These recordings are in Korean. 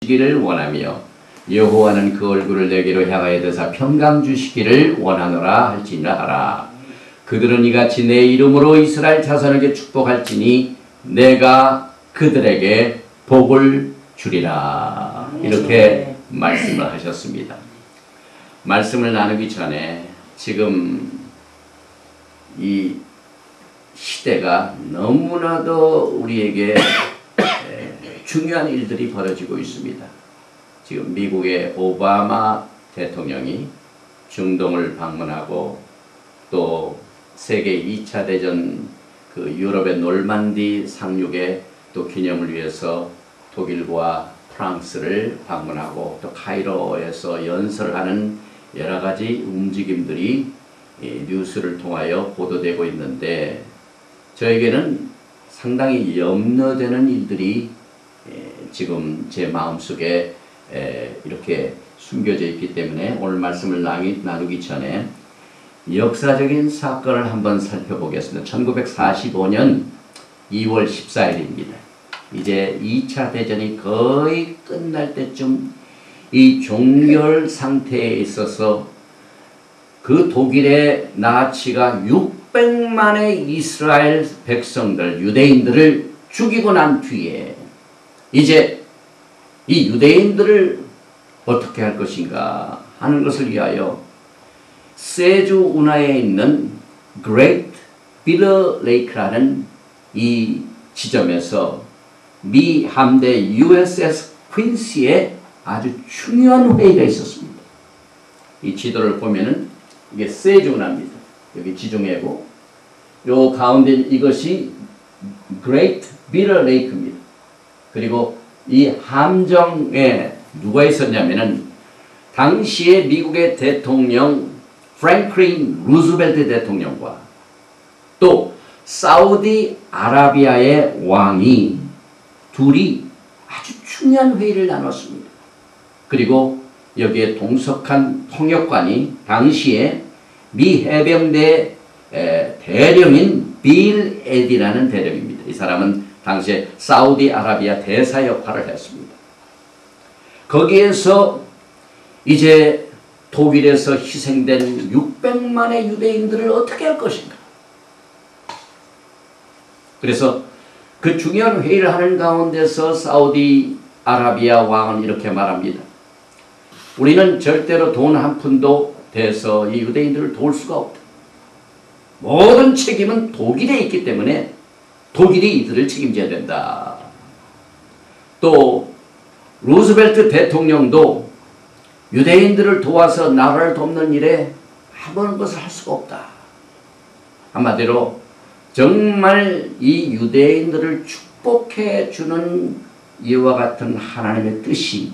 주시기를 원하며 여호와는 그 얼굴을 내게로 향하여 드사 평강 주시기를 원하노라 할지니라 하라. 그들은 이같이 내 이름으로 이스라엘 자손에게 축복할지니 내가 그들에게 복을 주리라. 이렇게 말씀을 하셨습니다. 말씀을 나누기 전에 지금 이 시대가 너무나도 우리에게 중요한 일들이 벌어지고 있습니다. 지금 미국의 오바마 대통령이 중동을 방문하고 또 세계 2차 대전 그 유럽의 놀만디 상륙의 또 기념을 위해서 독일과 프랑스를 방문하고 또 카이로에서 연설을 하는 여러 가지 움직임들이 뉴스를 통하여 보도되고 있는데 저에게는 상당히 염려되는 일들이 지금 제 마음속에 이렇게 숨겨져 있기 때문에 오늘 말씀을 나누기 전에 역사적인 사건을 한번 살펴보겠습니다. 1945년 2월 14일입니다. 이제 2차 대전이 거의 끝날 때쯤 이 종결 상태에 있어서 그 독일의 나치가 600만의 이스라엘 백성들, 유대인들을 죽이고 난 뒤에 이제 이 유대인들을 어떻게 할 것인가 하는 것을 위하여 세주 운하에 있는 Great Bitter Lake라는 이 지점에서 미 함대 USS 퀸시에 아주 중요한 회의가 있었습니다. 이 지도를 보면은 이게 세주 운하입니다. 여기 지중해고 요 가운데 이것이 Great Bitter Lake입니다. 그리고 이 함정에 누가 있었냐면은 당시에 미국의 대통령 프랭클린 루즈벨트 대통령과 또 사우디아라비아의 왕이 둘이 아주 중요한 회의를 나눴습니다. 그리고 여기에 동석한 통역관이 당시에 미 해병대 대령인 빌 에디라는 대령입니다. 이 사람은 당시에 사우디아라비아 대사 역할을 했습니다. 거기에서 이제 독일에서 희생된 600만의 유대인들을 어떻게 할 것인가. 그래서 그 중요한 회의를 하는 가운데서 사우디아라비아 왕은 이렇게 말합니다. 우리는 절대로 돈 한 푼도 대서 이 유대인들을 도울 수가 없다. 모든 책임은 독일에 있기 때문에 독일이 이들을 책임져야 된다. 또 루즈벨트 대통령도 유대인들을 도와서 나라를 돕는 일에 아무런 것을 할 수가 없다. 한마디로 정말 이 유대인들을 축복해 주는 이와 같은 하나님의 뜻이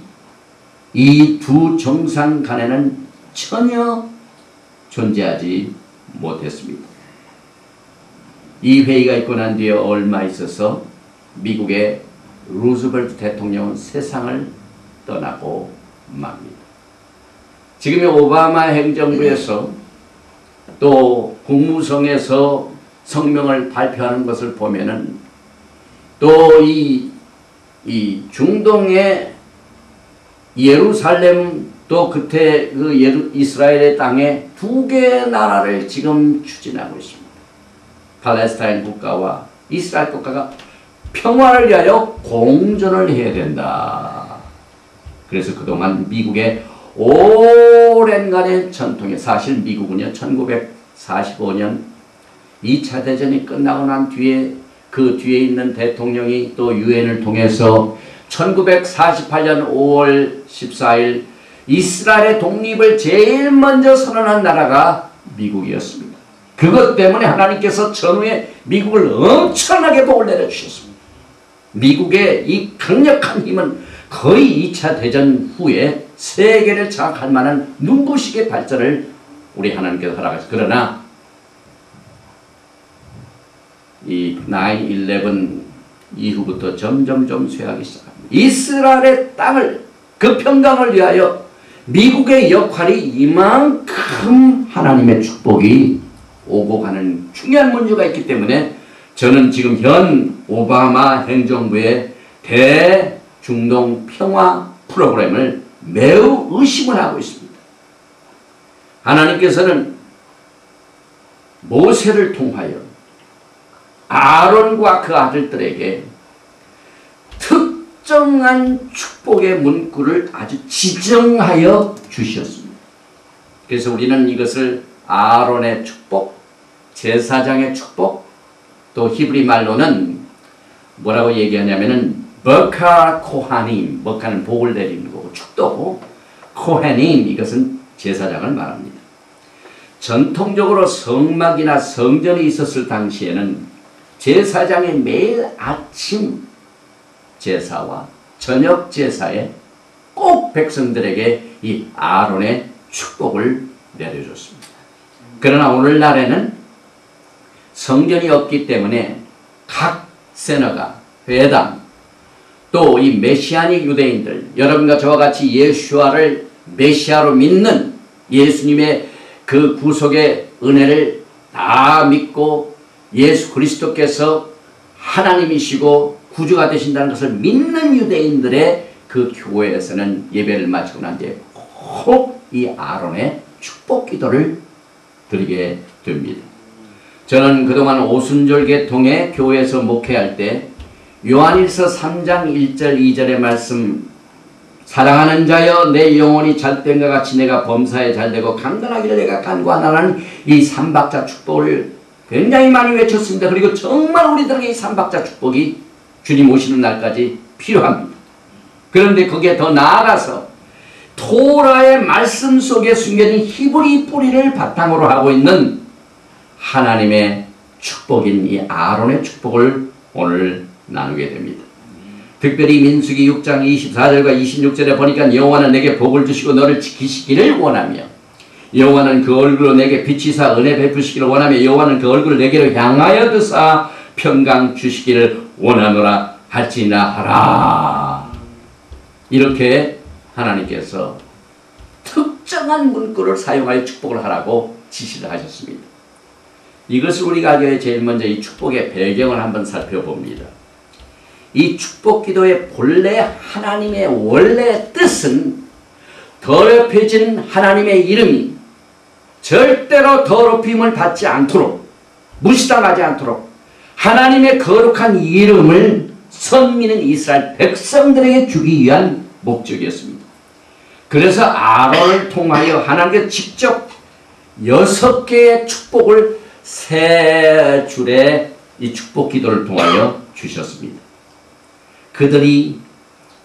이 두 정상 간에는 전혀 존재하지 못했습니다. 이 회의가 있고 난 뒤에 얼마 있어서 미국의 루즈벨트 대통령은 세상을 떠나고 맙니다. 지금의 오바마 행정부에서 또 국무성에서 성명을 발표하는 것을 보면은 또 이 중동의 예루살렘 또 그때 그 이스라엘의 땅에 두 개의 나라를 지금 추진하고 있습니다. 팔레스타인 국가와 이스라엘 국가가 평화를 위하여 공존을 해야 된다. 그래서 그동안 미국의 오랜간의 전통에 사실 미국은요 1945년 2차 대전이 끝나고 난 뒤에 그 뒤에 있는 대통령이 또 유엔을 통해서 1948년 5월 14일 이스라엘의 독립을 제일 먼저 선언한 나라가 미국이었습니다. 그것 때문에 하나님께서 전후에 미국을 엄청나게 복을 내려주셨습니다. 미국의 이 강력한 힘은 거의 2차 대전 후에 세계를 장악할 만한 눈부시게 발전을 우리 하나님께서 허락하셨습니다. 그러나 이 9/11 이후부터 점점 쇠하기 시작합니다. 이스라엘의 땅을 그 평강을 위하여 미국의 역할이 이만큼 하나님의 축복이 오고 가는 중요한 문제가 있기 때문에 저는 지금 현 오바마 행정부의 대중동 평화 프로그램을 매우 의심을 하고 있습니다. 하나님께서는 모세를 통하여 아론과 그 아들들에게 특정한 축복의 문구를 아주 지정하여 주셨습니다. 그래서 우리는 이것을 아론의 축복, 제사장의 축복, 또 히브리 말로는 뭐라고 얘기하냐면은 버카 코하님, 버카는 복을 내리는 거고 축도고, 코헤님 이것은 제사장을 말합니다. 전통적으로 성막이나 성전이 있었을 당시에는 제사장이 매일 아침 제사와 저녁 제사에 꼭 백성들에게 이 아론의 축복을 내려줬습니다. 그러나 오늘날에는 성전이 없기 때문에 각 세너가, 회당, 또 이 메시아닉 유대인들, 여러분과 저와 같이 예수와를 메시아로 믿는 예수님의 그 구속의 은혜를 다 믿고 예수 그리스도께서 하나님이시고 구주가 되신다는 것을 믿는 유대인들의 그 교회에서는 예배를 마치고 난 뒤에 꼭 이 아론의 축복 기도를 드리게 됩니다. 저는 그동안 오순절계통의 교회에서 목회할 때 요한일서 3장 1절 2절의 말씀, 사랑하는 자여 내 영혼이 잘된과 같이 내가 범사에 잘되고 강건하기를 내가 간구하나라는 이 삼박자 축복을 굉장히 많이 외쳤습니다. 그리고 정말 우리들에게 이 삼박자 축복이 주님 오시는 날까지 필요합니다. 그런데 거기에 더 나아가서 토라의 말씀 속에 숨겨진 히브리 뿌리를 바탕으로 하고 있는 하나님의 축복인 이 아론의 축복을 오늘 나누게 됩니다. 특별히 민수기 6장 24절과 26절에 보니까 여호와는 내게 복을 주시고 너를 지키시기를 원하며, 여호와는 그 얼굴로 내게 비치사 은혜 베푸시기를 원하며, 여호와는 그 얼굴을 내게로 향하여 드사 평강 주시기를 원하노라 할지나 하라. 이렇게 하나님께서 특정한 문구를 사용하여 축복을 하라고 지시를 하셨습니다. 이것을 우리가 알기 위해 제일 먼저 이 축복의 배경을 한번 살펴봅니다. 이 축복 기도의 본래 하나님의 원래 뜻은 더럽혀진 하나님의 이름이 절대로 더럽힘을 받지 않도록, 무시당하지 않도록 하나님의 거룩한 이름을 선민은 이스라엘 백성들에게 주기 위한 목적이었습니다. 그래서 아론을 통하여 하나님께서 직접 6개의 축복을 3줄의 이 축복 기도를 통하여 주셨습니다. 그들이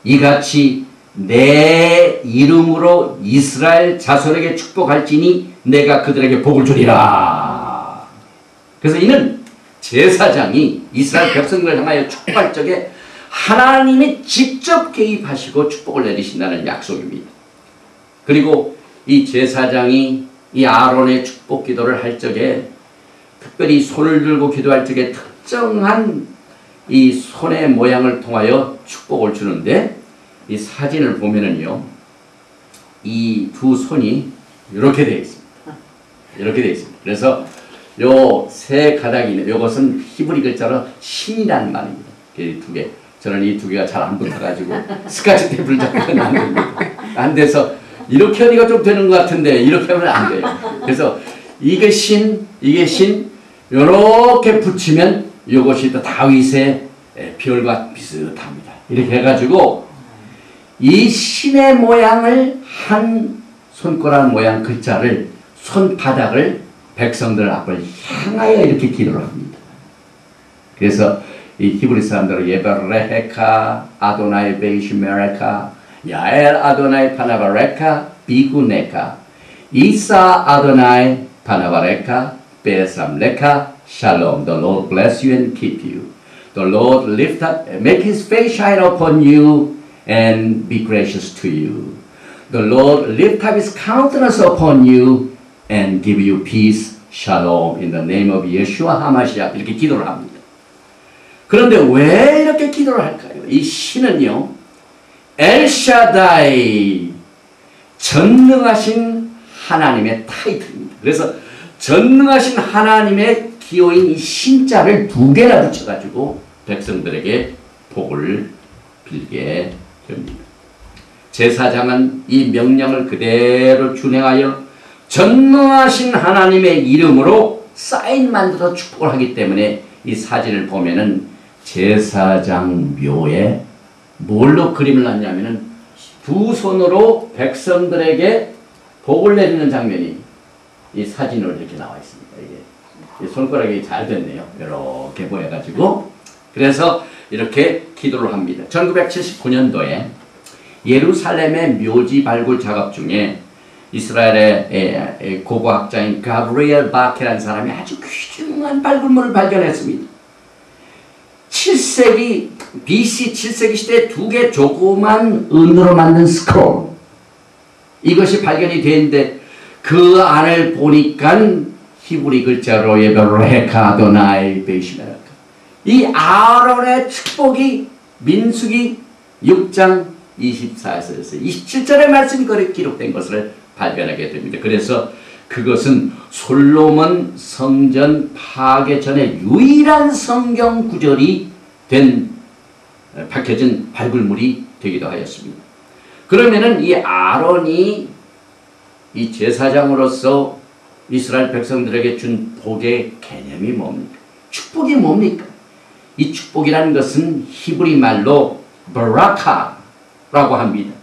이같이 내 이름으로 이스라엘 자손에게 축복할지니 내가 그들에게 복을 주리라. 그래서 이는 제사장이 이스라엘 백성들을 향하여 축복할 적에 하나님이 직접 개입하시고 축복을 내리신다는 약속입니다. 그리고 이 제사장이 이 아론의 축복 기도를 할 적에 특별히 손을 들고 기도할 적에 특정한 이 손의 모양을 통하여 축복을 주는데, 이 사진을 보면은요, 이 두 손이 이렇게 되어 있습니다. 이렇게 되어 있습니다. 그래서 요 세 가닥이 있는, 요것은 히브리 글자로 신이라는 말입니다. 이 두 개. 저는 이 두 개가 잘 안 붙어가지고 스카치 테이프를 잡고는 안 됩니다. 안 돼서 이렇게 하니까 좀 되는 것 같은데 이렇게 하면 안 돼요. 그래서 이게 신, 이게 신, 요렇게 붙이면 이것이 또 다윗의 별과 비슷합니다. 이렇게 해가지고 이 신의 모양을 한 손가락 모양 글자를, 손바닥을 백성들 앞을 향하여 이렇게 기도를 합니다. 그래서 이 히브리 사람들은 예베레헤카 아도나이 베이시메레카 야엘 아도나이 파나바레카 비구네카 이사 아도나이 파나바레카 베삼레카 샬롬. The Lord bless you and keep you. The Lord lift up, make His face shine upon you and be gracious to you. The Lord lift up His countenance upon you and give you peace. Shalom. In the name of Yeshua HaMashiach. 이렇게 기도를 합니다. 그런데 왜 이렇게 기도를 할까요? 이 신은요, 엘샤다이, 전능하신 하나님의 타이틀입니다. 그래서 전능하신 하나님의 기호인 이 신자를 2개나 붙여가지고 백성들에게 복을 빌게 됩니다. 제사장은 이 명령을 그대로 준행하여 전능하신 하나님의 이름으로 사인 만들어 축복을 하기 때문에 이 사진을 보면은 제사장 묘에 뭘로 그림을 놨냐면은 두 손으로 백성들에게 복을 내리는 장면이 이 사진으로 이렇게 나와 있습니다. 이게 손가락이 잘 됐네요. 이렇게 보여가지고. 그래서 이렇게 기도를 합니다. 1979년도에 예루살렘의 묘지 발굴 작업 중에 이스라엘의 고고학자인 가브리엘 바케라는 사람이 아주 귀중한 발굴물을 발견했습니다. 7세기 BC 7세기 시대에 두 개 조그만 은으로 만든 스크롤, 이것이 발견이 되는데 그 안을 보니까 히브리 글자로 레카 아도나이 베이시메라카, 이 아론의 축복이 민수기 6장 24에서 27절의 말씀이 거기 기록된 것을 발견하게 됩니다. 그래서 그것은 솔로몬 성전 파괴 전에 유일한 성경 구절이 밝혀진 발굴물이 되기도 하였습니다. 그러면은 이 아론이 이 제사장으로서 이스라엘 백성들에게 준 복의 개념이 뭡니까? 축복이 뭡니까? 이 축복이라는 것은 히브리 말로 바라카라고 합니다.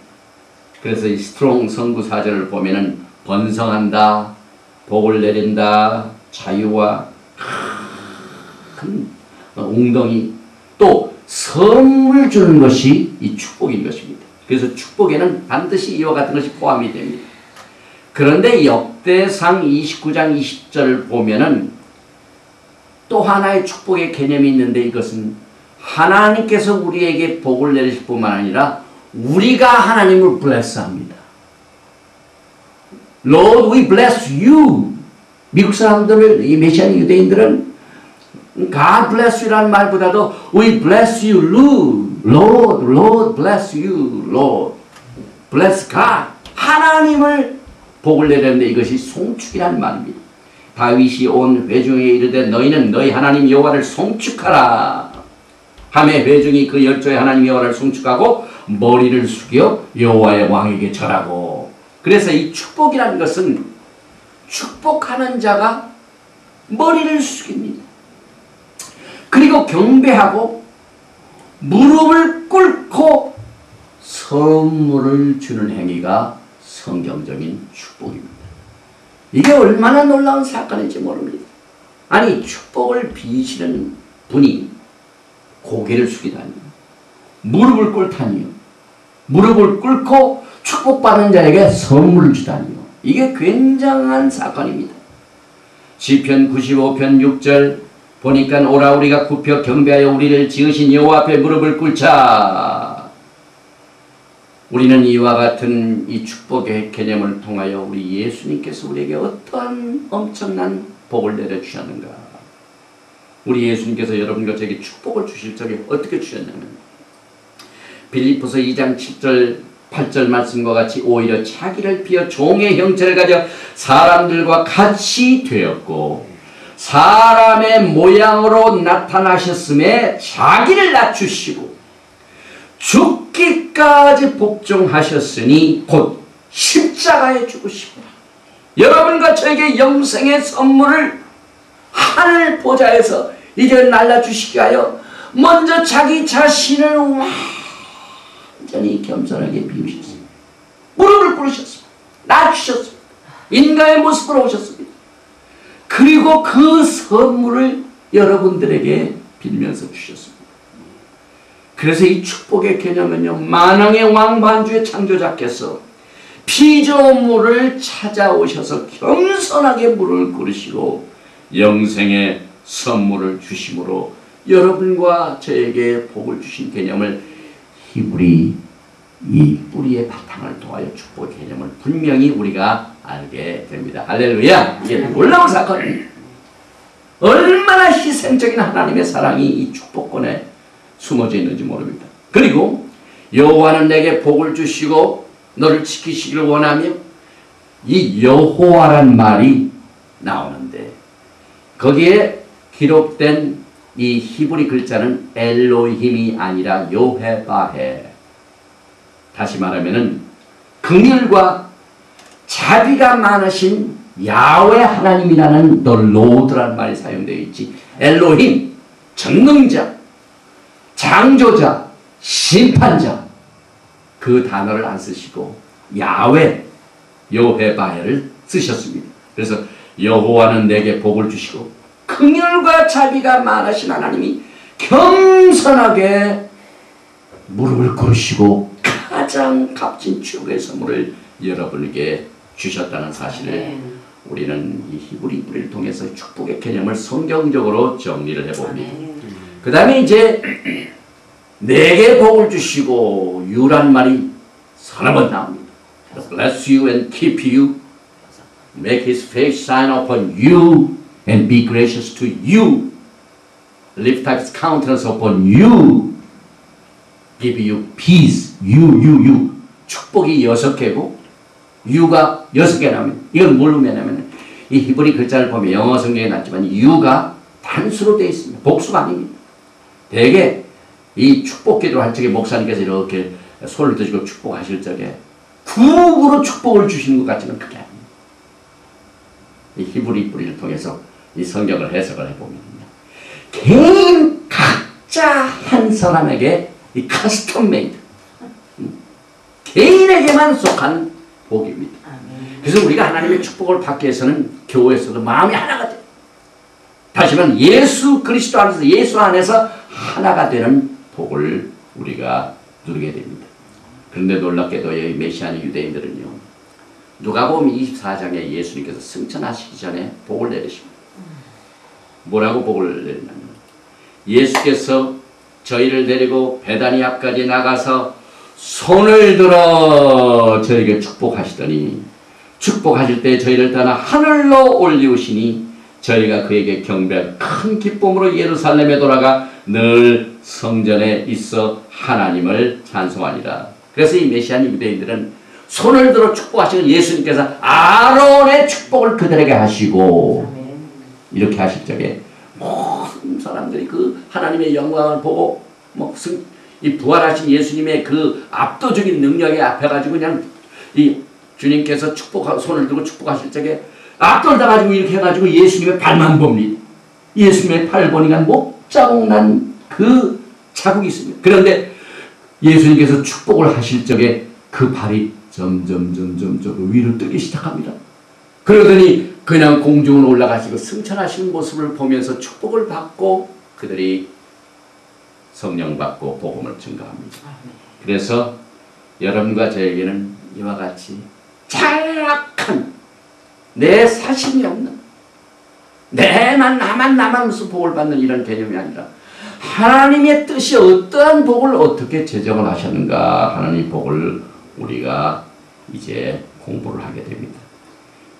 그래서 이 스트롱 선구사절을 보면은 번성한다, 복을 내린다, 자유와 큰 웅덩이, 또 선물 주는 것이 이 축복인 것입니다. 그래서 축복에는 반드시 이와 같은 것이 포함이 됩니다. 그런데 역대상 29장 20절을 보면은 또 하나의 축복의 개념이 있는데, 이것은 하나님께서 우리에게 복을 내리실 뿐만 아니라 우리가 하나님을 bless합니다. Lord, we bless you. 미국 사람들을, 이 메시아니 유대인들은 God bless you라는 말보다도 we bless you, Lord, Lord bless you, Lord. bless God. 하나님을 복을 내렸는데 이것이 송축이라는 말입니다. 다윗이 온 회중에 이르되 너희는 너희 하나님 여호와를 송축하라 하매 회중이 그 열조의 하나님 여호와를 송축하고 머리를 숙여 여호와의 왕에게 절하고. 그래서 이 축복이라는 것은 축복하는 자가 머리를 숙입니다. 그리고 경배하고 무릎을 꿇고 선물을 주는 행위가 성경적인 축복입니다. 이게 얼마나 놀라운 사건인지 모릅니다. 아니, 축복을 비시는 분이 고개를 숙이다니요, 무릎을 꿇다니요, 무릎을 꿇고 축복받는 자에게 선물을 주다니요, 이게 굉장한 사건입니다. 시편 95편 6절 보니까 오라 우리가 굽혀 경배하여 우리를 지으신 여호와 앞에 무릎을 꿇자. 우리는 이와 같은 이 축복의 개념을 통하여 우리 예수님께서 우리에게 어떠한 엄청난 복을 내려주셨는가. 우리 예수님께서 여러분과 저에게 축복을 주실 적에 어떻게 주셨냐면 빌립보서 2장 7절 8절 말씀과 같이 오히려 자기를 비어 종의 형체를 가져 사람들과 같이 되었고 사람의 모양으로 나타나셨음에 자기를 낮추시고 죽기까지 복종하셨으니 곧 십자가에 죽으시고 여러분과 저에게 영생의 선물을 하늘 보좌에서 이제 날라주시게 하여 먼저 자기 자신을 완전히 겸손하게 비우셨습니다. 무릎을 꿇으셨습니다. 낮추셨습니다. 인간의 모습으로 오셨습니다. 그리고 그 선물을 여러분들에게 빌면서 주셨습니다. 그래서 이 축복의 개념은요, 만왕의 왕 만주의 창조자께서 피조물을 찾아오셔서 겸손하게 무릎을 꿇으시고 영생의 선물을 주심으로 여러분과 저에게 복을 주신 개념을 히브리 이 뿌리의 바탕을 통하여 축복의 개념을 분명히 우리가 알게 됩니다. 할렐루야! 이게 놀라운 사건입니다. 얼마나 희생적인 하나님의 사랑이 이 축복권에 숨어져 있는지 모릅니다. 그리고 여호와는 내게 복을 주시고 너를 지키시기를 원하며, 이 여호와란 말이 나오는데 거기에 기록된 이 히브리 글자는 엘로힘이 아니라 요헤바헤, 다시 말하면은 긍휼과 자비가 많으신 야훼 하나님이라는 the Lord라는 말이 사용되어 있지. 엘로힘, 전능자, 창조자, 심판자, 그 단어를 안 쓰시고 야훼, 여호와를 쓰셨습니다. 그래서 여호와는 내게 복을 주시고 긍휼과 자비가 많으신 하나님이 겸손하게 무릎을 꿇으시고 가장 값진 축복의 선물을 여러분에게 주셨다는 사실을 우리는 이 히브리 뿌리를 통해서 축복의 개념을 성경적으로 정리를 해봅니다. 그 다음에 이제 내게 복을 주시고 유란 말이 서너 번 나옵니다. Bless you and keep you, make his face shine upon you and be gracious to you, lift up his countenance upon you, give you peace. you. 축복이 6개고 유가 6개 나오면 이건 뭘 의미하냐면 이 히브리 글자를 보면 영어 성경에 났지만 유가 단수로 되어 있습니다. 복수가 아닙니다. 대개 이 축복 기도를 할 적에 목사님께서 이렇게 손을 드시고 축복하실 적에 구으로 축복을 주시는 것 같지만 그게 아닙니다. 이 히브리 뿌리를 통해서 이 성경을 해석을 해보면 개인 각자 한 사람에게 이 커스텀 메이드 개인에게만 속한 복입니다. 그래서 우리가 하나님의 축복을 받기 위해서는 교회에서도 마음이 하나가 돼요. 다시 말하면 예수 그리스도 안에서 예수 안에서 하나가 되는 복을 우리가 누리게 됩니다. 그런데 놀랍게도 이 메시아니 유대인들은요. 누가복음 24장에 예수님께서 승천하시기 전에 복을 내리십니다. 뭐라고 복을 내리냐면 예수께서 저희를 데리고 베다니 앞까지 나가서 손을 들어 저에게 축복하시더니 축복하실 때 저희를 떠나 하늘로 올리우시니 저희가 그에게 경배한 큰 기쁨으로 예루살렘에 돌아가 늘 성전에 있어 하나님을 찬송하니라. 그래서 이 메시아니 유대인들은 손을 들어 축복하시는 예수님께서 아론의 축복을 그들에게 하시고 이렇게 하실 적에 모든 사람들이 그 하나님의 영광을 보고 이 부활하신 예수님의 그 압도적인 능력에 앞에 가지고 그냥 이 주님께서 손을 들고 축복하실 적에 압돌당가지고 이렇게 해가지고 예수님의 발만 봅니다. 예수님의 팔 보니까 목자국 난 그 자국이 있습니다. 그런데 예수님께서 축복을 하실 적에 그 발이 점점 위로 뜨기 시작합니다. 그러더니 그냥 공중으로 올라가시고 승천하시는 모습을 보면서 축복을 받고 그들이 성령 받고 복음을 증거합니다. 그래서 여러분과 저에게는 이와 같이 장악한 내 사심이 없는 나만 무슨 복을 받는 이런 개념이 아니라 하나님의 뜻이 어떠한 복을 어떻게 제정을 하셨는가 하는 이 복을 우리가 이제 공부를 하게 됩니다.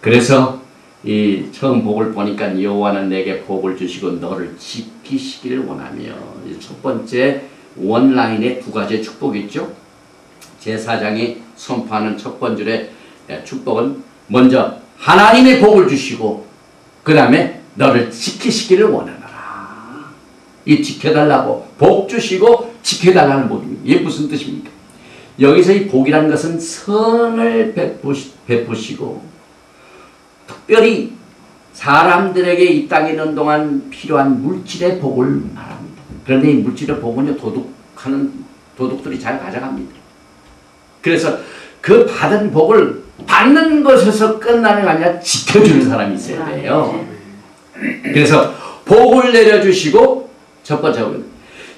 그래서 이 처음 복을 보니까 여호와는 내게 복을 주시고 너를 지키시기를 원하며 첫 번째 원라인에 두 가지의 축복이 있죠. 제4장이 선포하는 첫 번째 축복은 먼저 하나님의 복을 주시고 그 다음에 너를 지키시기를 원하노라. 이 지켜달라고 복 주시고 지켜달라는 복입니다. 이게 무슨 뜻입니까? 여기서 이 복이라는 것은 선을 베푸시고 특별히 사람들에게 이 땅에 있는 동안 필요한 물질의 복을 말합니다. 그런데 이 물질의 복은요 도둑들이 잘 가져갑니다. 그래서 그 받은 복을 받는 것에서 끝나는 게 아니라 지켜주는 사람이 있어야 돼요. 그래서 복을 내려주시고 첫 번째 복은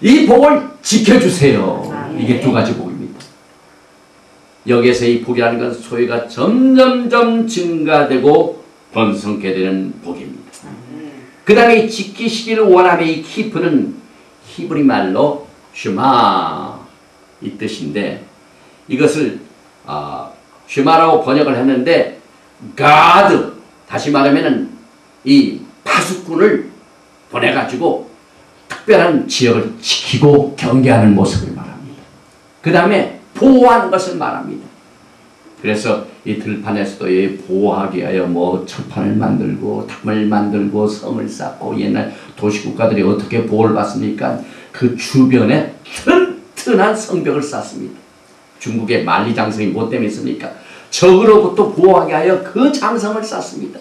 이 복을 지켜주세요. 이게 두 가지 복입니다. 여기에서 이 복이라는 건 소유가 점점점 증가되고 번성케 되는 복입니다. 그 다음에 지키시기를 원하며 이 keep는 히브리 말로 슈마 이 뜻인데 이것을 슈마라고 번역을 했는데 God 다시 말하면은 이 파수꾼을 보내가지고 특별한 지역을 지키고 경계하는 모습을 말합니다. 그 다음에 보호하는 것을 말합니다. 그래서 이 들판에서도 보호하기 위하여 철판을 만들고 담을 만들고 성을 쌓고 옛날 도시국가들이 어떻게 보호를 받습니까? 그 주변에 튼튼한 성벽을 쌓습니다. 중국의 만리장성이 뭐 때문에 있습니까? 적으로부터 보호하게 하여 그 장성을 쌓습니다.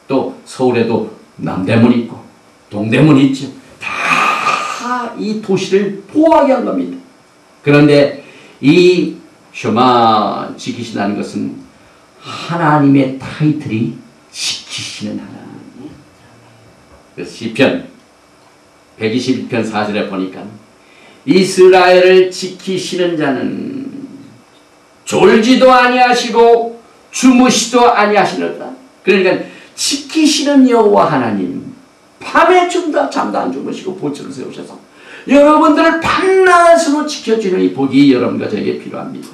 또 서울에도 남대문 있고 동대문 있죠. 다 이 도시를 보호하게 한 겁니다. 그런데 이 셔만 지키신다는 것은 하나님의 타이틀이 지키시는 하나님. 그래서 시편 121편 4절에 보니까 이스라엘을 지키시는 자는 졸지도 아니하시고 주무시도 아니하시느라. 그러니까 지키시는 여호와 하나님, 밤에 잠도 안 주무시고 보초를 세우셔서 여러분들을 밤낮으로 지켜주는 이 복이 여러분과 저에게 필요합니다.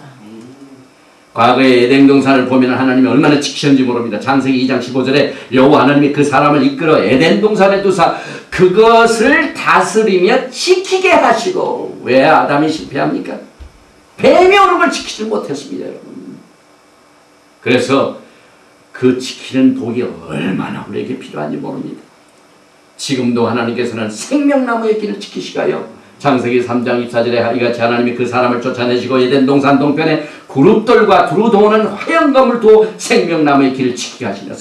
과거의 에덴 동산을 보면 하나님이 얼마나 지키셨는지 모릅니다. 창세기 2장 15절에 여호와 하나님이 그 사람을 이끌어 에덴 동산에 두사 그것을 다스리며 지키게 하시고. 왜 아담이 실패합니까? 뱀이 오는 걸 지키지 못했습니다, 여러분. 그래서 그 지키는 복이 얼마나 우리에게 필요한지 모릅니다. 지금도 하나님께서는 생명나무의 길을 지키시가요. 창세기 3장 24절에 이같이 하나님이 그 사람을 쫓아내시고 에덴 동산 동편에 그룹들과 두루 도는 화영검을 두어 생명나무의 길을 지키게 하시며.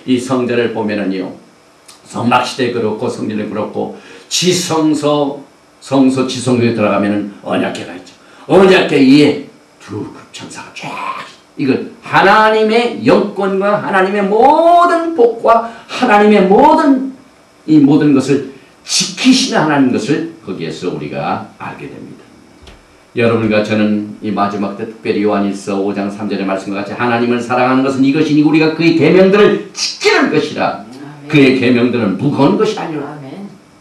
이 성전을 보면은요, 성막시대에 그렇고 성전에 그렇고 지성소, 성소 지성소에 들어가면은 언약궤가 있죠. 언약궤 위에 두 천사가 쫙, 이걸 하나님의 영권과 하나님의 모든 복과 하나님의 이 모든 것을 지키시는 하나님 것을 거기에서 우리가 알게 됩니다. 여러분과 저는 이 마지막 때 특별히 요한일서 5장 3절의 말씀과 같이 하나님을 사랑하는 것은 이것이니 우리가 그의 계명들을 지키는 것이라. 그의 계명들은 무거운 것이 아니라.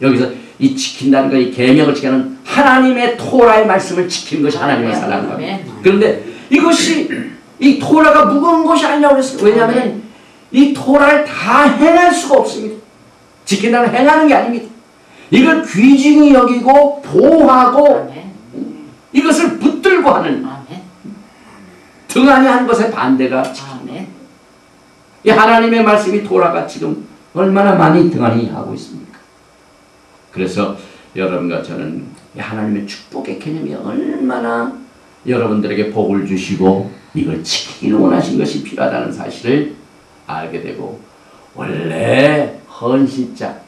여기서 이 지킨다는 것, 이 계명을 지키는 하나님의 토라의 말씀을 지키는 것이 하나님을 사랑하는 겁니다. 그런데 이것이 이 토라가 무거운 것이 아니라고 그랬어요. 왜냐하면 이 토라를 다 행할 수가 없습니다. 지킨다는 행하는 게 아닙니다. 이걸 귀중히 여기고 보호하고 이것을 붙들고 하는, 등한히 하는 것의 반대가 지킵니다. 이 하나님의 말씀이 토라가 지금 얼마나 많이 등한히 하고 있습니까? 그래서 여러분과 저는 이 하나님의 축복의 개념이 얼마나 여러분들에게 복을 주시고 이걸 지키기를 원하신 것이 필요하다는 사실을 알게 되고, 원래 헌신자,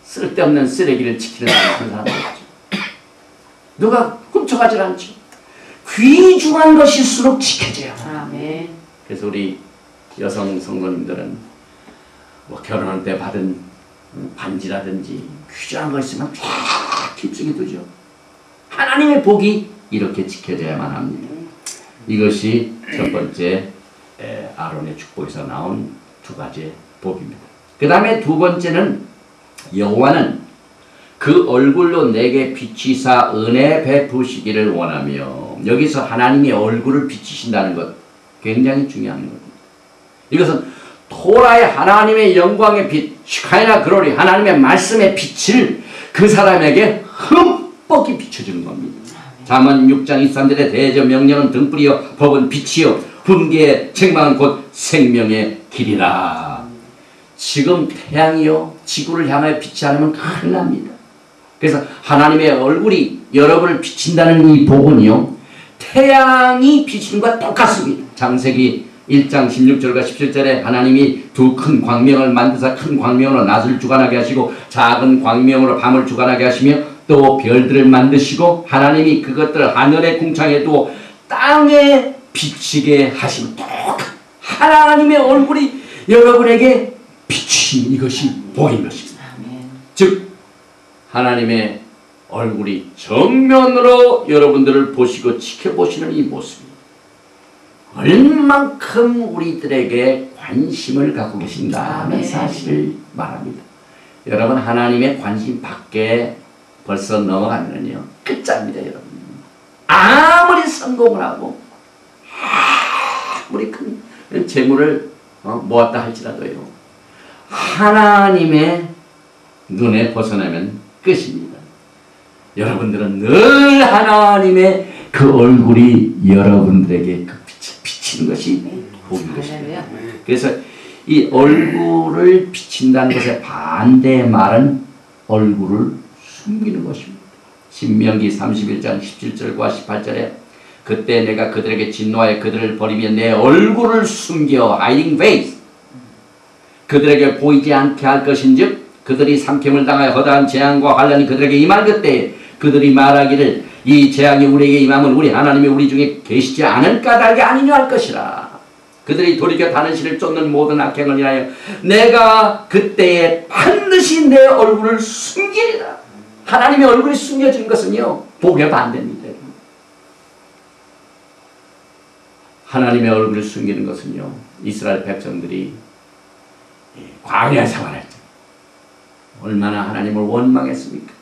쓸데없는 쓰레기를 지키는 사람들 없죠. 누가 훔쳐가질 않죠. 귀중한 것일수록 지켜져요. 아멘. 그래서 우리 여성 성도님들은 뭐 결혼할 때 받은 반지라든지 귀중한 거 있으면 쫙 깊숙이 두죠. 하나님의 복이 이렇게 지켜져야만 합니다. 이것이 첫 번째 아론의 축복에서 나온 두 가지의 복입니다. 그 다음에 두 번째는 여호와는 그 얼굴로 내게 비치사 은혜 베푸시기를 원하며. 여기서 하나님의 얼굴을 비치신다는 것 굉장히 중요한 겁니다. 이것은 토라의 하나님의 영광의 빛, 시카이나 그로리, 하나님의 말씀의 빛을 그 사람에게 흠뻑이 비춰주는 겁니다. 잠언 6장 23절에 대저 명령은 등불이요 법은 빛이요 훈계의 책망은 곧 생명의 길이라. 지금 태양이요 지구를 향하여 빛이 않으면 큰일 납니다. 그래서 하나님의 얼굴이 여러분을 비친다는 이 복은요, 태양이 비치는 것과 똑같습니다. 창세기 1장 16절과 17절에 하나님이 두 큰 광명을 만드사 큰 광명으로 낮을 주관하게 하시고 작은 광명으로 밤을 주관하게 하시며 또 별들을 만드시고 하나님이 그것들을 하늘의 궁창에 두어 땅에 비치게 하시면 하나님의 얼굴이 여러분에게 비치신 이것이 복인 것입니다. 즉 하나님의 얼굴이 정면으로 여러분들을 보시고 지켜보시는 이 모습입니다. 얼만큼 우리들에게 관심을 갖고 계신다는 사실을 말합니다. 여러분 하나님의 관심 밖에 벌써 넘어가면요 끝장입니다. 여러분 아무리 성공을 하고 아무리 큰 재물을 모았다 할지라도요, 하나님의 눈에 벗어나면 끝입니다. 여러분들은 늘 하나님의 그 얼굴이 여러분들에게 그 빛을 비치는 것이 복인 것입니다. 그래서 이 얼굴을 비친다는 것의 반대의 말은 얼굴을 숨기는 것입니다. 신명기 31장 17절과 18절에 그때 내가 그들에게 진노하여 그들을 버리며 내 얼굴을 숨겨 hiding face 그들에게 보이지 않게 할 것인즉 그들이 삼킴을 당하여 허다한 재앙과 환란이 그들에게 임할 그때 그들이 말하기를 이 재앙이 우리에게 임하면 우리 하나님이 우리 중에 계시지 않은 까닭이 아니냐 할 것이라. 그들이 돌이켜 다른 신을 쫓는 모든 악행을 인하여 내가 그때에 반드시 내 얼굴을 숨기리라. 하나님의 얼굴이 숨겨진 것은요 복의 반대입니다. 하나님의 얼굴을 숨기는 것은요 이스라엘 백성들이 광야 생활할 때 얼마나 하나님을 원망했습니까?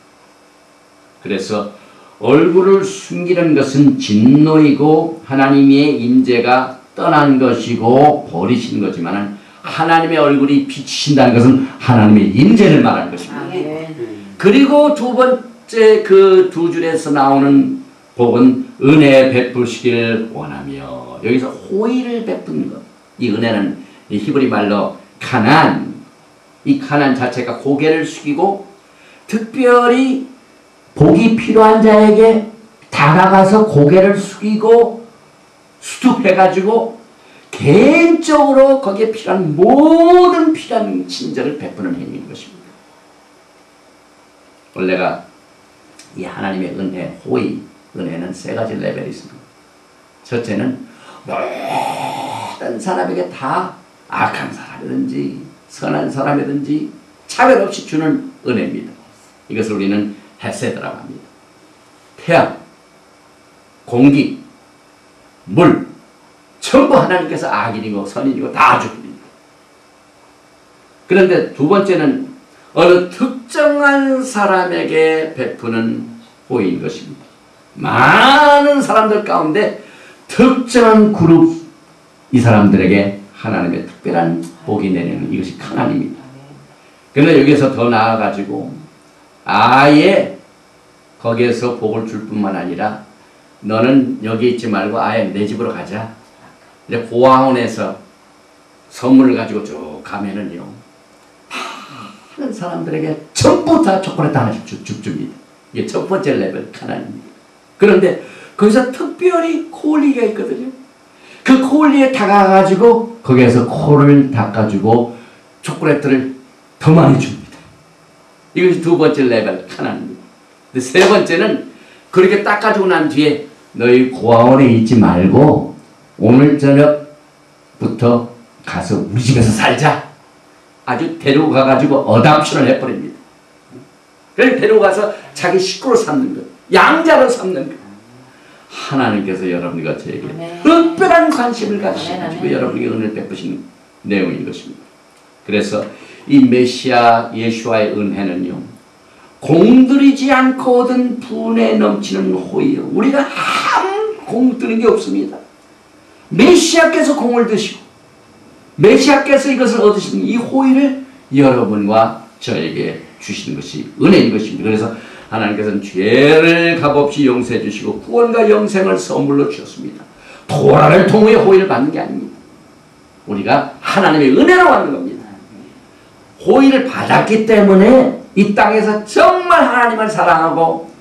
그래서 얼굴을 숨기는 것은 진노이고 하나님의 임재가 떠난 것이고 버리신 거지만 하나님의 얼굴이 비치신다는 것은 하나님의 임재를 말하는 것입니다. 그리고 두 번째 그 두 줄에서 나오는 복은 은혜 베푸시기를 원하며 여기서 호의를 베푸는 것. 이 은혜는 이 히브리 말로 가난, 이 가난 자체가 고개를 숙이고 특별히 복이 필요한 자에게 다가가서 고개를 숙이고 수습해가지고 개인적으로 거기에 필요한 모든 필요한 친절을 베푸는 행위인 것입니다. 원래가 이 하나님의 은혜, 호의, 은혜는 세 가지 레벨이 있습니다. 첫째는 모든 사람에게 다 악한 사람이든지 선한 사람이든지 차별 없이 주는 은혜입니다. 이것을 우리는 헤세드라고 합니다. 태양, 공기, 물 전부 하나님께서 악인이고 선인이고 다 주십니다. 그런데 두 번째는 어느 특정한 사람에게 베푸는 호의인 것입니다. 많은 사람들 가운데 특정한 그룹 이 사람들에게 하나님의 특별한 복이 내리는 이것이 하나님입니다. 그런데 여기서 더 나아가지고 아예 거기에서 복을 줄 뿐만 아니라 너는 여기 있지 말고 아예 내 집으로 가자. 이제 고아원에서 선물을 가지고 쭉 가면은요 많은 사람들에게 전부 다 초콜릿 하나씩 줍니다. 이게 첫 번째 레벨 하나님입니다. 그런데 거기서 특별히 코올리가 있거든요. 그 코올리에 다가가가지고 거기에서 코를 닦아주고 초콜릿들을 더 많이 줍니다. 이것이 두 번째 레벨 하나님입니다. 세 번째는 그렇게 닦아주고 난 뒤에 너희 고아원에 있지 말고 오늘 저녁부터 가서 우리 집에서 살자. 아주 데리고 가가지고 어답션을 해버립니다. 그래서 데리고 가서 자기 식구로 삼는 것, 양자로 삼는 것. 하나님께서 여러분과 저에게 특별한 관심을 가지시고 여러분에게 은혜를 베푸시는 내용인 것입니다. 그래서 이 메시아 예수와의 은혜는요 공들이지 않고 얻은 분에 넘치는 호의요. 우리가 아무 공들인 게 없습니다. 메시아께서 공을 드시고 메시아께서 이것을 얻으시는 이 호의를 여러분과 저에게 주시는 것이 은혜인 것입니다. 그래서 하나님께서는 죄를 값없이 용서해 주시고 구원과 영생을 선물로 주셨습니다. 토라를 통해 호의를 받는 게 아닙니다. 우리가 하나님의 은혜로 받는 겁니다. 호의를 받았기 때문에 이 땅에서 정말 하나님을 사랑하고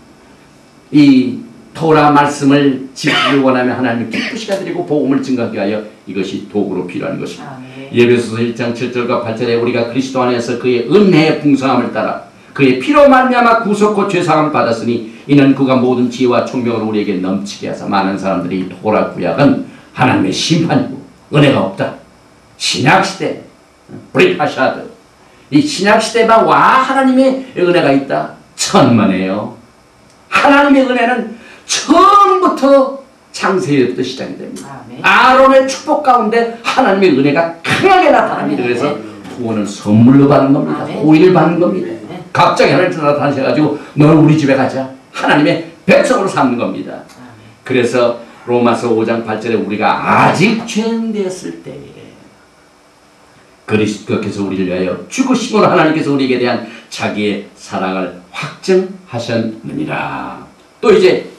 이 토라 말씀을 지키기 원하며 하나님을 기쁘시게 드리고 복음을 증거하게 하여 이것이 도구로 필요한 것입니다. 예배소서 1장 7절과 8절에 우리가 그리스도 안에서 그의 은혜의 풍성함을 따라 그의 피로 말미암아 구속고 죄사함을 받았으니 이는 그가 모든 지혜와 총명을 우리에게 넘치게 하사 많은 사람들이 토라 구약은 하나님의 심판이고 은혜가 없다. 신약시대 브리하샤드 이 신약시대만 와 하나님의 은혜가 있다. 천만에요. 하나님의 은혜는 처음부터 창세기부터 시작이 됩니다. 아론의 축복 가운데 하나님의 은혜가 강하게 나타납니다. 그래서 구원은 선물로 받는 겁니다. 호의를 받는 겁니다. 갑자기 하나님께서 나타나셔가지고 너는 우리 집에 가자. 하나님의 백성으로 삼는 겁니다. 그래서 로마서 5장 8절에 우리가 아직 죄인 되었을 때에 그리스도께서 우리를 위하여 죽으심으로 하나님께서 우리에게 대한 자기의 사랑을 확증하셨느니라. 또 이제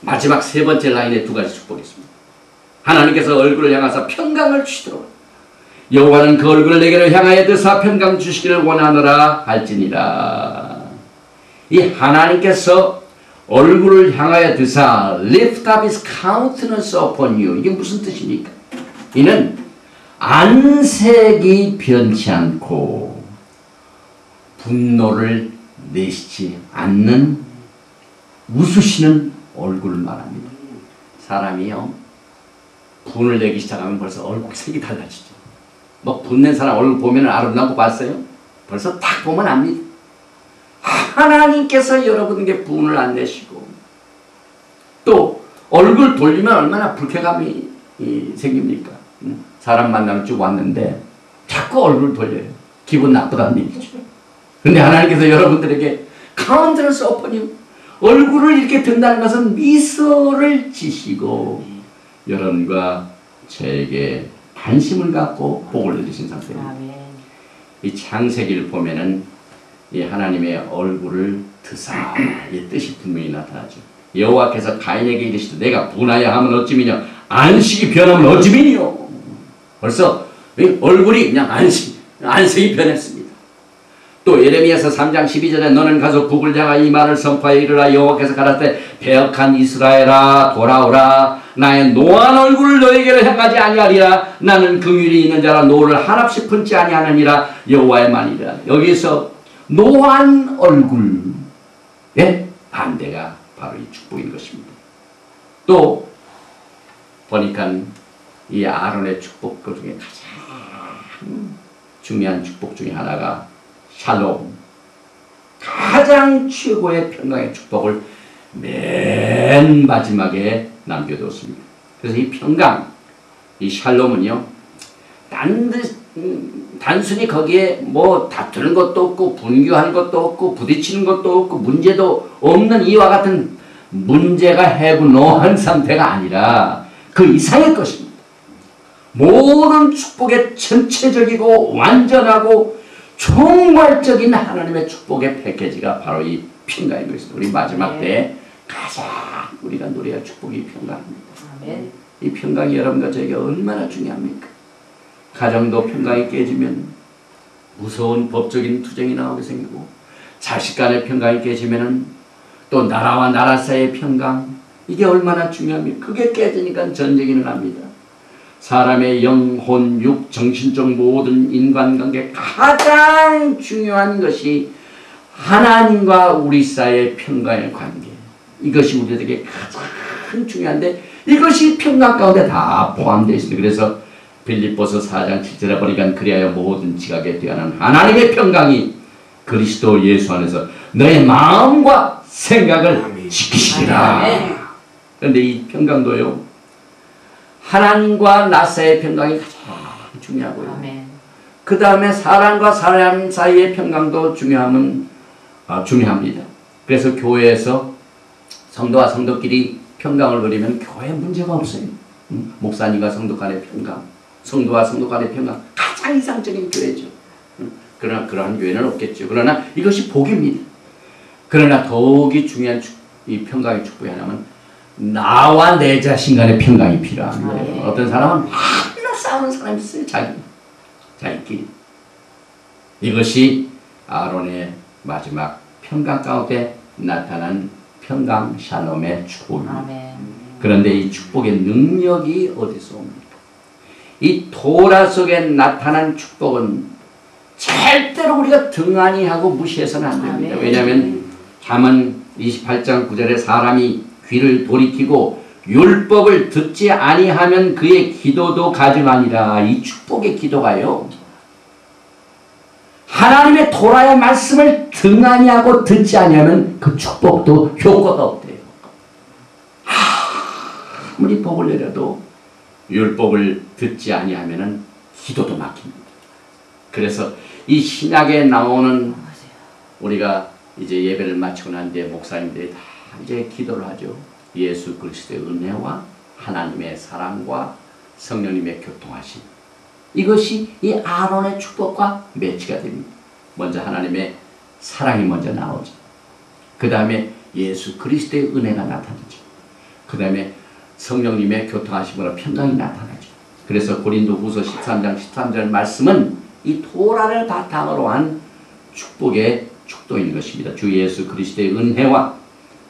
마지막 세 번째 라인에 두 가지 축복이 있습니다. 하나님께서 얼굴을 향하사 평강을 주시도록 여호와는 그 얼굴을 내게로 향하여 드사 평강 주시기를 원하노라 할지니라. 이 하나님께서 얼굴을 향하여 드사 lift up his countenance upon you. 이게 무슨 뜻입니까? 이는 안색이 변치 않고 분노를 내시지 않는 웃으시는 얼굴을 말합니다. 사람이요, 분을 내기 시작하면 벌써 얼굴 색이 달라지죠. 뭐 분낸 사람 얼굴 보면 아름다운 거 봤어요? 벌써 딱 보면 압니다. 하나님께서 여러분에게 분을 안 내시고 또 얼굴 돌리면 얼마나 불쾌감이 생깁니까? 사람 만나러 쭉 왔는데 자꾸 얼굴 돌려요. 기분 나쁘다는 얘기죠. 근데 하나님께서 여러분들에게 countenance upon you, 얼굴을 이렇게 든다는 것은 미소를 지시고 여러분과 저에게 관심을 갖고 복을 내주신 상태입니다. 이 창세기를 보면은 이 하나님의 얼굴을 드사, 이 뜻이 분명히 나타나죠. 여호와께서 가인에게 이르시되 내가 분하여 하면 어찌미뇨 안식이 변하면 어찌미뇨. 벌써 얼굴이 그냥 안색이 변했습니다. 또 예레미야서 3장 12절에 너는 가서 북을 향하여 이 말을 선포하여 이르라. 여호와께서 가라사대 배역한 이스라엘아 돌아오라. 나의 노한 얼굴을 너에게로 향하지 아니하리라. 나는 긍휼이 있는 자라 노를 한없이 품지 아니하느니라. 여호와의 말이라. 여기서 노한 얼굴의 반대가 바로 이 축복인 것입니다. 또 보니까 이 아론의 축복 그 중에 가장 중요한 축복 중에 하나가 샬롬, 가장 최고의 평강의 축복을 맨 마지막에 남겨뒀습니다. 그래서 이 평강, 이 샬롬은요, 단순히 거기에 뭐 다투는 것도 없고 분규하는 것도 없고 부딪히는 것도 없고 문제도 없는 이와 같은 문제가 해부노한 상태가 아니라 그 이상의 것입니다. 모든 축복의 전체적이고 완전하고 총괄적인 하나님의 축복의 패키지가 바로 이 평강인 것입니다. 우리 마지막 때에 가장 우리가 누려야 축복이 평강입니다. 이 평강이 여러분과 저에게 얼마나 중요합니까? 가정도 평강이 깨지면 무서운 법적인 투쟁이 나오게 생기고, 자식 간의 평강이 깨지면 또 나라와 나라 사이의 평강, 이게 얼마나 중요합니까? 그게 깨지니까 전쟁이 일어납니다. 사람의 영혼, 육, 정신적 모든 인간관계 가장 중요한 것이 하나님과 우리 사이의 평강의 관계. 이것이 우리에게 가장 중요한데 이것이 평강 가운데 다 포함되어 있습니다. 그래서 빌립보서 4장 7절에 보니까 그리하여 모든 지각에 뛰어난 하나님의 평강이 그리스도 예수 안에서 너의 마음과 생각을 지키시리라. 그런데 이 평강도요, 하나님과 나 사이의 평강이 가장 중요하고요. 그 다음에 사람과 사람 사이의 평강도 중요합니다. 그래서 교회에서 성도와 성도끼리 평강을 누리면 교회에 문제가 없어요. 목사님과 성도 간의 평강, 성도와 성도 간의 평강, 가장 이상적인 교회죠. 그러나 그러한 교회는 없겠죠. 그러나 이것이 복입니다. 그러나 더욱이 중요한 이 평강의 축복이 하나는 나와 내 자신 간의 평강이 필요한 거예요. 어떤 사람은 맨날 싸우는 사람이 있어요. 자기끼리. 이것이 아론의 마지막 평강 가운데 나타난 평강 샬롬의 축복입니다. 그런데 이 축복의 능력이 어디서 옵니까? 이 토라 속에 나타난 축복은 절대로 우리가 등한히 하고 무시해서는 안 됩니다. 왜냐하면 잠언 28장 9절에 사람이 귀를 돌이키고 율법을 듣지 아니하면 그의 기도도 가증하니라. 이 축복의 기도가요, 하나님의 토라의 말씀을 등한히 하고 듣지 아니하면 그 축복도 효과가 없대요. 아무리 복을 내려도 율법을 듣지 아니하면 기도도 막힙니다. 그래서 이 신약에 나오는, 우리가 이제 예배를 마치고 난 뒤에 목사님들이 다 이제 기도를 하죠. 예수 그리스도의 은혜와 하나님의 사랑과 성령님의 교통하심, 이것이 이 아론의 축복과 매치가 됩니다. 먼저 하나님의 사랑이 먼저 나오죠. 그 다음에 예수 그리스도의 은혜가 나타나죠. 그 다음에 성령님의 교통하심으로 평강이 나타나죠. 그래서 고린도후서 13장 13절 말씀은 이 토라를 바탕으로 한 축복의 축도인 것입니다. 주 예수 그리스도의 은혜와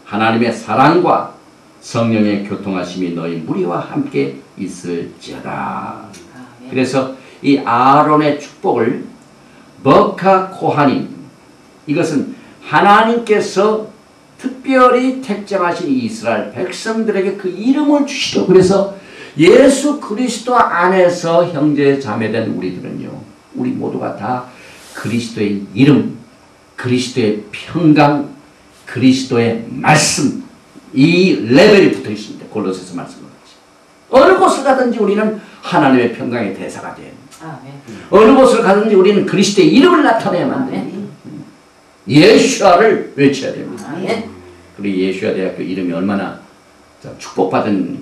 하나님의 사랑과 성령의 교통하심이 너희 무리와 함께 있을지어다. 그래서 이 아론의 축복을 버카 코하님, 이것은 하나님께서 특별히 택정하신 이스라엘 백성들에게 그 이름을 주시죠. 그래서 예수 그리스도 안에서 형제 자매된 우리들은요, 우리 모두가 다 그리스도의 이름, 그리스도의 평강, 그리스도의 말씀, 이 레벨이 붙어 있습니다. 골로새서 말씀을 어느 곳을 가든지 우리는 하나님의 평강의 대사가 돼요. 어느 곳을 가든지 우리는 그리스도의 이름을 나타내야만 됩니다. 예수아를 외쳐야 됩니다. 그리고 예수아 대학교 이름이 얼마나 축복받은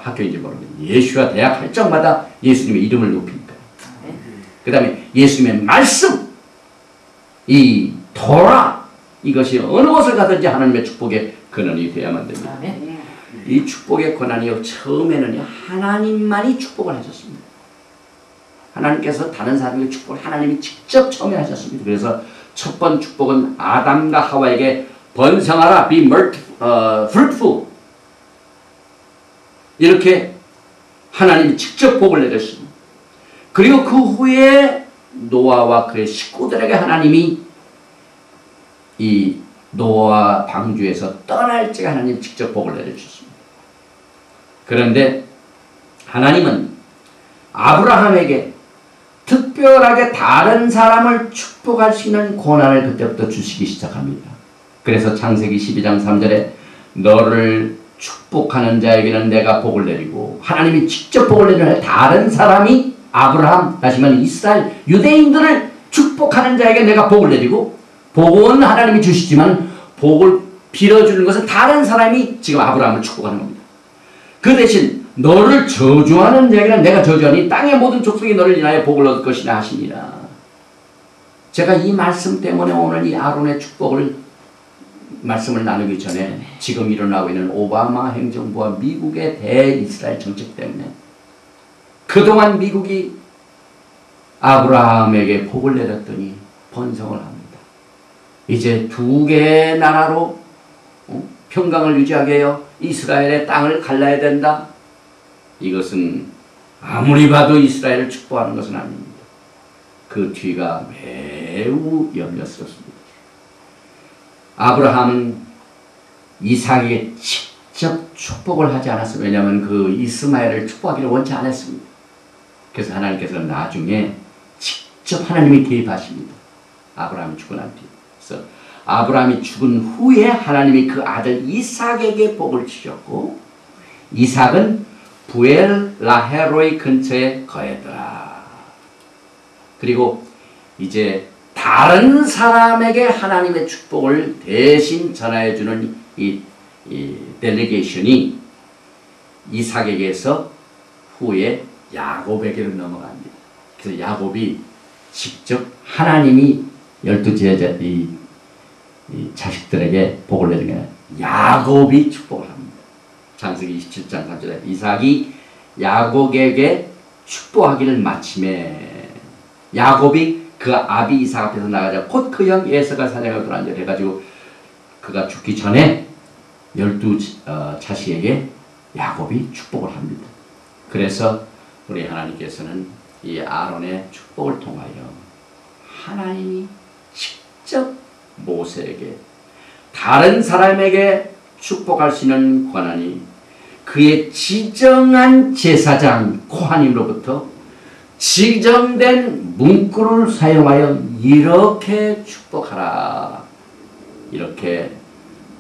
학교인지 모릅니다. 예수아 대학 할 적마다 예수님의 이름을 높입니다. 그 다음에 예수님의 말씀, 이 토라, 이것이 어느 곳을 가든지 하나님의 축복의 근원이 되어야만 됩니다. 이 축복의 권한이요, 처음에는 하나님만이 축복을 하셨습니다. 하나님께서 다른 사람에게 축복을 하나님이 직접 처음에 하셨습니다. 그래서 첫 번 축복은 아담과 하와에게 번성하라, be fruitful, 이렇게 하나님이 직접 복을 내렸습니다. 그리고 그 후에 노아와 그의 식구들에게 하나님이 이 노아 방주에서 떠날 때 하나님 직접 복을 내려주셨습니다. 그런데 하나님은 아브라함에게 특별하게 다른 사람을 축복할 수 있는 권한을 그때부터 주시기 시작합니다. 그래서 창세기 12장 3절에 너를 축복하는 자에게는 내가 복을 내리고, 하나님이 직접 복을 내리는 다른 사람이 아브라함, 다시 말하면 이스라엘 유대인들을 축복하는 자에게 내가 복을 내리고, 복은 하나님이 주시지만 복을 빌어주는 것은 다른 사람이 지금 아브라함을 축복하는 겁니다. 그 대신 너를 저주하는 자에게는 내가 저주하니 땅의 모든 족속이 너를 인하여 복을 얻을 것이라 하시니라. 제가 이 말씀 때문에 오늘 이 아론의 축복을 말씀을 나누기 전에 지금 일어나고 있는 오바마 행정부와 미국의 대이스라엘 정책 때문에 그동안 미국이 아브라함에게 복을 내렸더니 번성을 합니다. 이제 두 개의 나라로 평강을 유지하게 해요. 이스라엘의 땅을 갈라야 된다. 이것은 아무리 봐도 이스라엘을 축복하는 것은 아닙니다. 그 뒤가 매우 염려스럽습니다. 아브라함은 이삭에게 직접 축복을 하지 않았습니다. 왜냐하면 그 이스마엘을 축복하기를 원치 않았습니다. 그래서 하나님께서는 나중에 직접 하나님이 개입하십니다. 아브라함이 죽고 난 뒤. 그래서 아브라함이 죽은 후에 하나님이 그 아들 이삭에게 복을 주셨고, 이삭은 부엘 라헤로이 근처에 거했더라. 그리고 이제 다른 사람에게 하나님의 축복을 대신 전하여주는 이 델리게이션이 이삭에게서 후에 야곱에게로 넘어갑니다. 그래서 야곱이 직접 하나님이 12 이 자식들에게 복을 내는 게 아니라 야곱이 축복을 합니다. 창세기 27장 3절에 이삭이 야곱에게 축복하기를 마침에 야곱이 그 아비 이삭 앞에서 나가자 곧 그 형 에서가 사냥을 돌아앉아 해가지고 그가 죽기 전에 12 자식에게 야곱이 축복을 합니다. 그래서 우리 하나님께서는 이 아론의 축복을 통하여 하나님이 직접 모세에게 다른 사람에게 축복할 수 있는 권한이 그의 지정한 제사장 코하님으로부터 지정된 문구를 사용하여 이렇게 축복하라, 이렇게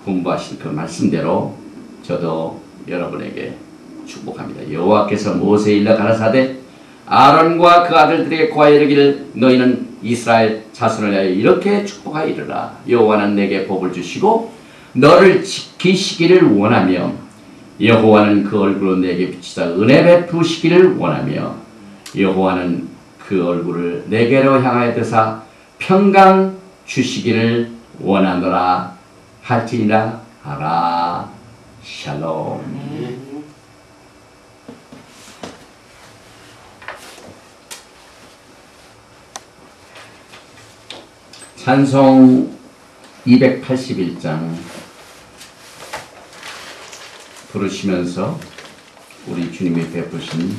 공부하신 그 말씀대로 저도 여러분에게 축복합니다. 여호와께서 모세에 일러 가라사대 아론과 그 아들들에게 고하여 이르기를 너희는 이스라엘 자손을 위하여 이렇게 축복하여 이르라. 여호와는 내게 복을 주시고 너를 지키시기를 원하며 여호와는 그 얼굴을 내게 비추사 은혜 베푸시기를 원하며 여호와는 그 얼굴을 내게로 향하여 드사 평강 주시기를 원하노라 할지니라 하라. 샬롬. 찬송 281장 부르시면서 우리 주님이 베푸신